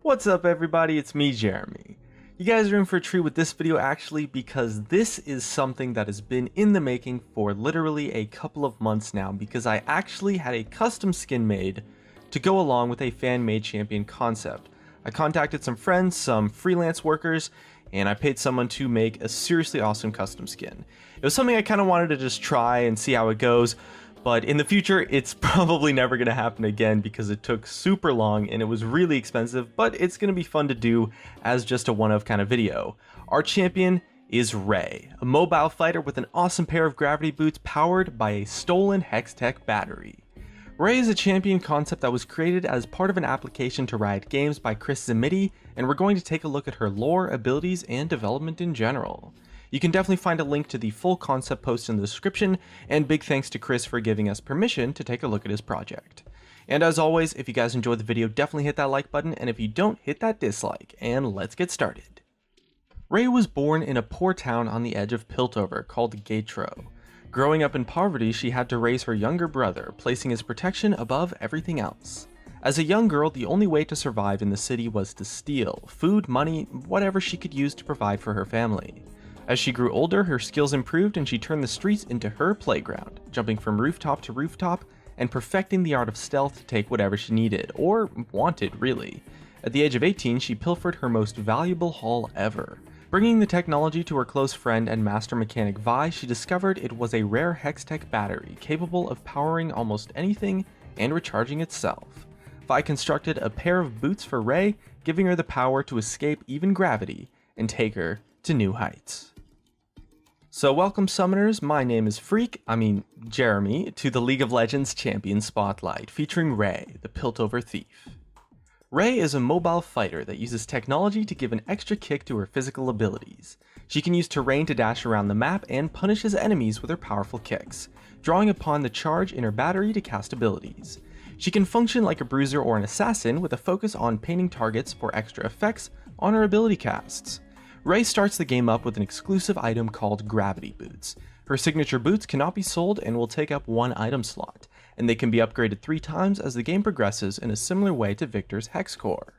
What's up everybody, it's me Jeremy. You guys are in for a treat with this video actually because this is something that has been in the making for literally a couple of months now because I actually had a custom skin made to go along with a fan-made champion concept. I contacted some friends, some freelance workers, and I paid someone to make a seriously awesome custom skin. It was something I kind of wanted to just try and see how it goes. But in the future, it's probably never going to happen again because it took super long and it was really expensive, but it's going to be fun to do as just a one-off kind of video. Our champion is Ray, a mobile fighter with an awesome pair of gravity boots powered by a stolen Hextech battery. Ray is a champion concept that was created as part of an application to Riot Games by Chris Zamiti, and we're going to take a look at her lore, abilities, and development in general. You can definitely find a link to the full concept post in the description, and big thanks to Chris for giving us permission to take a look at his project. And as always, if you guys enjoyed the video, definitely hit that like button, and if you don't, hit that dislike, and let's get started. Ray was born in a poor town on the edge of Piltover called Gatro. Growing up in poverty, she had to raise her younger brother, placing his protection above everything else. As a young girl, the only way to survive in the city was to steal food, money, whatever she could use to provide for her family. As she grew older, her skills improved and she turned the streets into her playground, jumping from rooftop to rooftop and perfecting the art of stealth to take whatever she needed, or wanted really. At the age of 18, she pilfered her most valuable haul ever. Bringing the technology to her close friend and master mechanic Vi, she discovered it was a rare Hextech battery capable of powering almost anything and recharging itself. Vi constructed a pair of boots for Ray, giving her the power to escape even gravity and take her to new heights. So welcome summoners, my name is Jeremy, to the League of Legends Champion Spotlight, featuring Ray, the Piltover Thief. Ray is a mobile fighter that uses technology to give an extra kick to her physical abilities. She can use terrain to dash around the map and punishes enemies with her powerful kicks, drawing upon the charge in her battery to cast abilities. She can function like a bruiser or an assassin with a focus on painting targets for extra effects on her ability casts. Ray starts the game up with an exclusive item called Gravity Boots. Her signature boots cannot be sold and will take up one item slot, and they can be upgraded 3 times as the game progresses in a similar way to Victor's Hex Core.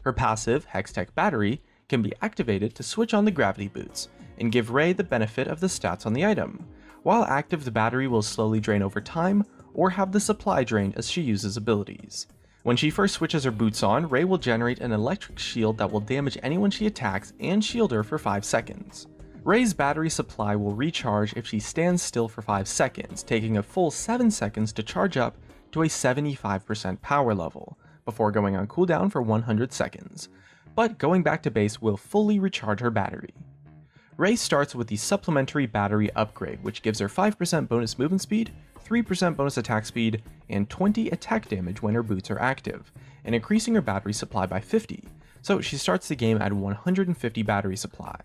Her passive, Hextech Battery, can be activated to switch on the Gravity Boots, and give Ray the benefit of the stats on the item. While active, the battery will slowly drain over time, or have the supply drained as she uses abilities. When she first switches her boots on, Ray will generate an electric shield that will damage anyone she attacks and shield her for 5 seconds. Ray's battery supply will recharge if she stands still for 5 seconds, taking a full 7 seconds to charge up to a 75% power level, before going on cooldown for 100 seconds. But going back to base will fully recharge her battery. Ray starts with the supplementary battery upgrade, which gives her 5% bonus movement speed, 3% bonus attack speed, and 20 attack damage when her boots are active, and increasing her battery supply by 50, so she starts the game at 150 battery supply.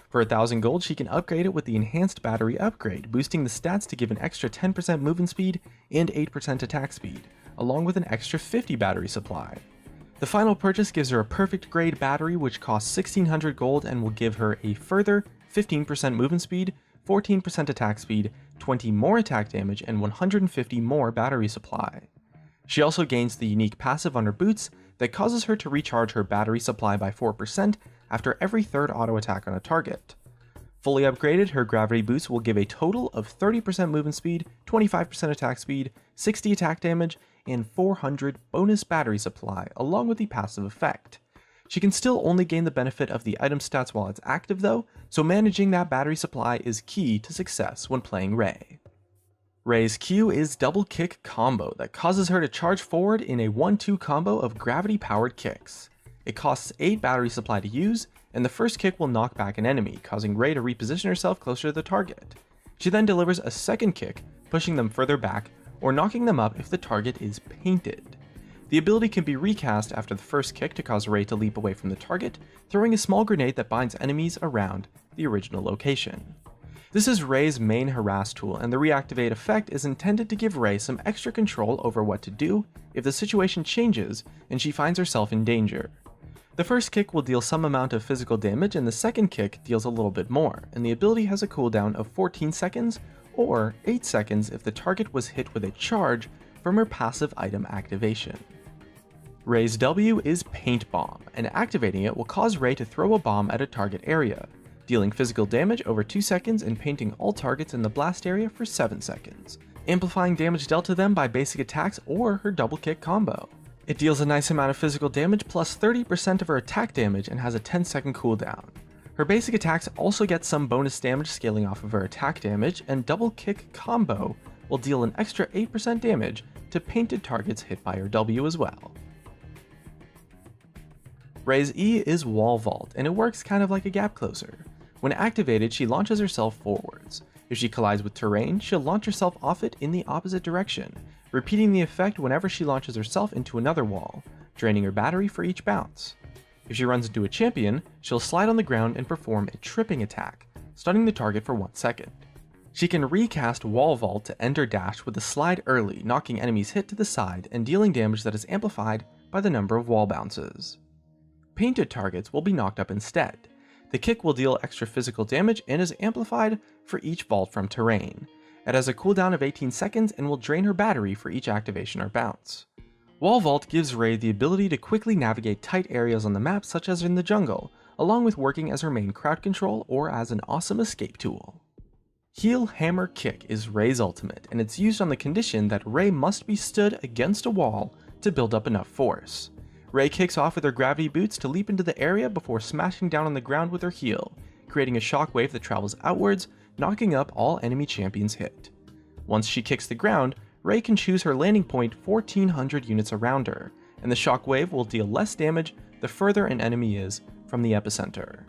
For 1000 gold, she can upgrade it with the enhanced battery upgrade, boosting the stats to give an extra 10% movement speed and 8% attack speed, along with an extra 50 battery supply. The final purchase gives her a perfect grade battery which costs 1600 gold and will give her a further 15% movement speed, 14% attack speed, 20 more attack damage, and 150 more battery supply. She also gains the unique passive on her boots that causes her to recharge her battery supply by 4% after every third auto attack on a target. Fully upgraded, her gravity boots will give a total of 30% movement speed, 25% attack speed, 60 attack damage, and 400 bonus battery supply, along with the passive effect. She can still only gain the benefit of the item stats while it's active though, so managing that battery supply is key to success when playing Ray. Ray's Q is Double Kick Combo that causes her to charge forward in a 1-2 combo of gravity powered kicks. It costs 8 battery supply to use, and the first kick will knock back an enemy, causing Ray to reposition herself closer to the target. She then delivers a second kick, pushing them further back, or knocking them up if the target is painted. The ability can be recast after the first kick to cause Ray to leap away from the target, throwing a small grenade that binds enemies around the original location. This is Ray's main harass tool, and the reactivate effect is intended to give Ray some extra control over what to do if the situation changes and she finds herself in danger. The first kick will deal some amount of physical damage, and the second kick deals a little bit more, and the ability has a cooldown of 14 seconds or 8 seconds if the target was hit with a charge from her passive item activation. Ray's W is Paint Bomb, and activating it will cause Ray to throw a bomb at a target area, dealing physical damage over 2 seconds and painting all targets in the blast area for 7 seconds, amplifying damage dealt to them by basic attacks or her double kick combo. It deals a nice amount of physical damage plus 30% of her attack damage and has a 10-second cooldown. Her basic attacks also get some bonus damage scaling off of her attack damage, and double kick combo will deal an extra 8% damage to painted targets hit by her W as well. Ray's E is Wall Vault, and it works kind of like a gap closer. When activated, she launches herself forwards. If she collides with terrain, she'll launch herself off it in the opposite direction, repeating the effect whenever she launches herself into another wall, draining her battery for each bounce. If she runs into a champion, she'll slide on the ground and perform a tripping attack, stunning the target for 1 second. She can recast Wall Vault to end her dash with a slide early, knocking enemies hit to the side and dealing damage that is amplified by the number of wall bounces. Painted targets will be knocked up instead. The kick will deal extra physical damage and is amplified for each vault from terrain. It has a cooldown of 18 seconds and will drain her battery for each activation or bounce. Wall Vault gives Ray the ability to quickly navigate tight areas on the map such as in the jungle, along with working as her main crowd control or as an awesome escape tool. Heel Hammer Kick is Ray's ultimate, and it's used on the condition that Ray must be stood against a wall to build up enough force. Ray kicks off with her gravity boots to leap into the area before smashing down on the ground with her heel, creating a shockwave that travels outwards, knocking up all enemy champions hit. Once she kicks the ground, Ray can choose her landing point 1400 units around her, and the shockwave will deal less damage the further an enemy is from the epicenter.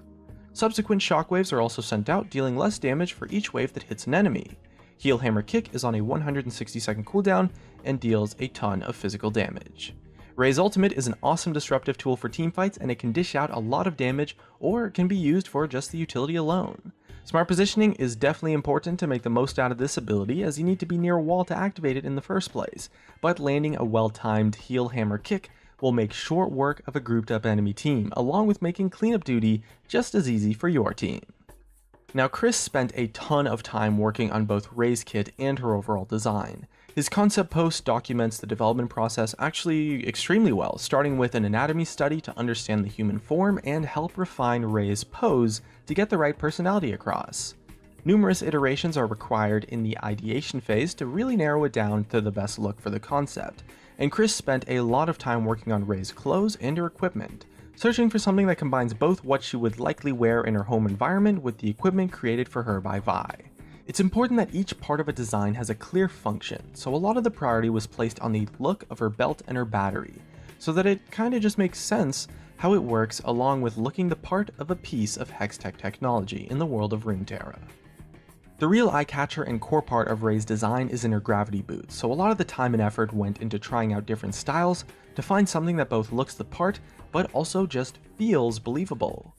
Subsequent shockwaves are also sent out, dealing less damage for each wave that hits an enemy. Heel Hammer Kick is on a 160-second cooldown and deals a ton of physical damage. Ray's ultimate is an awesome disruptive tool for teamfights, and it can dish out a lot of damage or can be used for just the utility alone. Smart positioning is definitely important to make the most out of this ability, as you need to be near a wall to activate it in the first place, but landing a well-timed Heel Hammer Kick will make short work of a grouped up enemy team, along with making cleanup duty just as easy for your team. Now, Chris spent a ton of time working on both Ray's kit and her overall design. His concept post documents the development process actually extremely well, starting with an anatomy study to understand the human form and help refine Ray's pose to get the right personality across. Numerous iterations are required in the ideation phase to really narrow it down to the best look for the concept, and Chris spent a lot of time working on Ray's clothes and her equipment, searching for something that combines both what she would likely wear in her home environment with the equipment created for her by Vi. It's important that each part of a design has a clear function, so a lot of the priority was placed on the look of her belt and her battery, so that it kinda just makes sense how it works along with looking the part of a piece of Hextech technology in the world of Runeterra. The real eye-catcher and core part of Ray's design is in her gravity boots, so a lot of the time and effort went into trying out different styles to find something that both looks the part, but also just feels believable.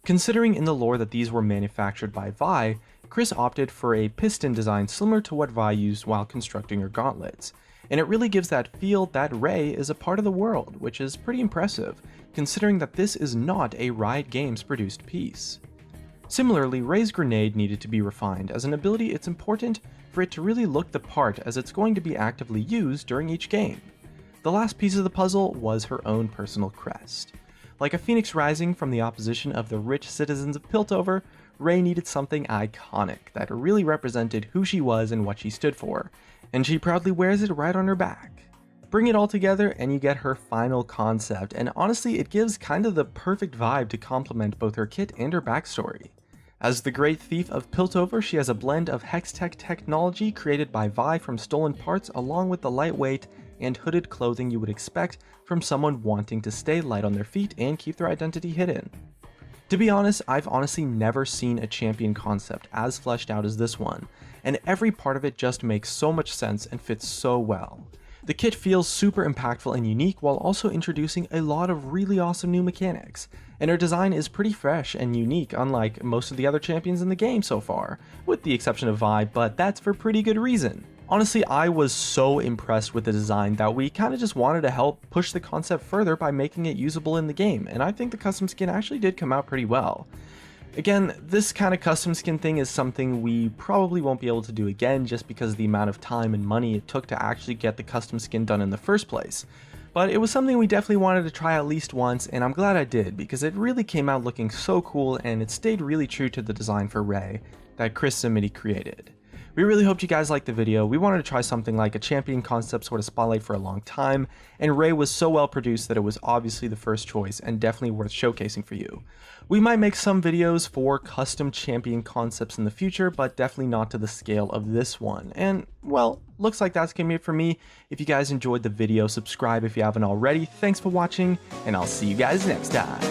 Considering in the lore that these were manufactured by Vi, Chris opted for a piston design similar to what Vi used while constructing her gauntlets, and it really gives that feel that Ray is a part of the world, which is pretty impressive, considering that this is not a Riot Games produced piece. Similarly, Ray's grenade needed to be refined. As an ability, it's important for it to really look the part, as it's going to be actively used during each game. The last piece of the puzzle was her own personal crest. Like a phoenix rising from the opposition of the rich citizens of Piltover, Ray needed something iconic that really represented who she was and what she stood for, and she proudly wears it right on her back. Bring it all together and you get her final concept, and honestly it gives kind of the perfect vibe to complement both her kit and her backstory. As the Great Thief of Piltover, she has a blend of Hextech technology created by Vi from stolen parts, along with the lightweight and hooded clothing you would expect from someone wanting to stay light on their feet and keep their identity hidden. To be honest, I've honestly never seen a champion concept as fleshed out as this one, and every part of it just makes so much sense and fits so well. The kit feels super impactful and unique while also introducing a lot of really awesome new mechanics, and her design is pretty fresh and unique, unlike most of the other champions in the game so far, with the exception of Vi, but that's for pretty good reason. Honestly, I was so impressed with the design that we kinda just wanted to help push the concept further by making it usable in the game, and I think the custom skin actually did come out pretty well. Again, this kind of custom skin thing is something we probably won't be able to do again just because of the amount of time and money it took to actually get the custom skin done in the first place. But it was something we definitely wanted to try at least once, and I'm glad I did, because it really came out looking so cool and it stayed really true to the design for Rey that Chris Samiti created. We really hoped you guys liked the video. We wanted to try something like a champion concept sort of spotlight for a long time, and Rey was so well produced that it was obviously the first choice and definitely worth showcasing for you. We might make some videos for custom champion concepts in the future, but definitely not to the scale of this one. And, well, looks like that's gonna be it for me. If you guys enjoyed the video, subscribe if you haven't already. Thanks for watching, and I'll see you guys next time.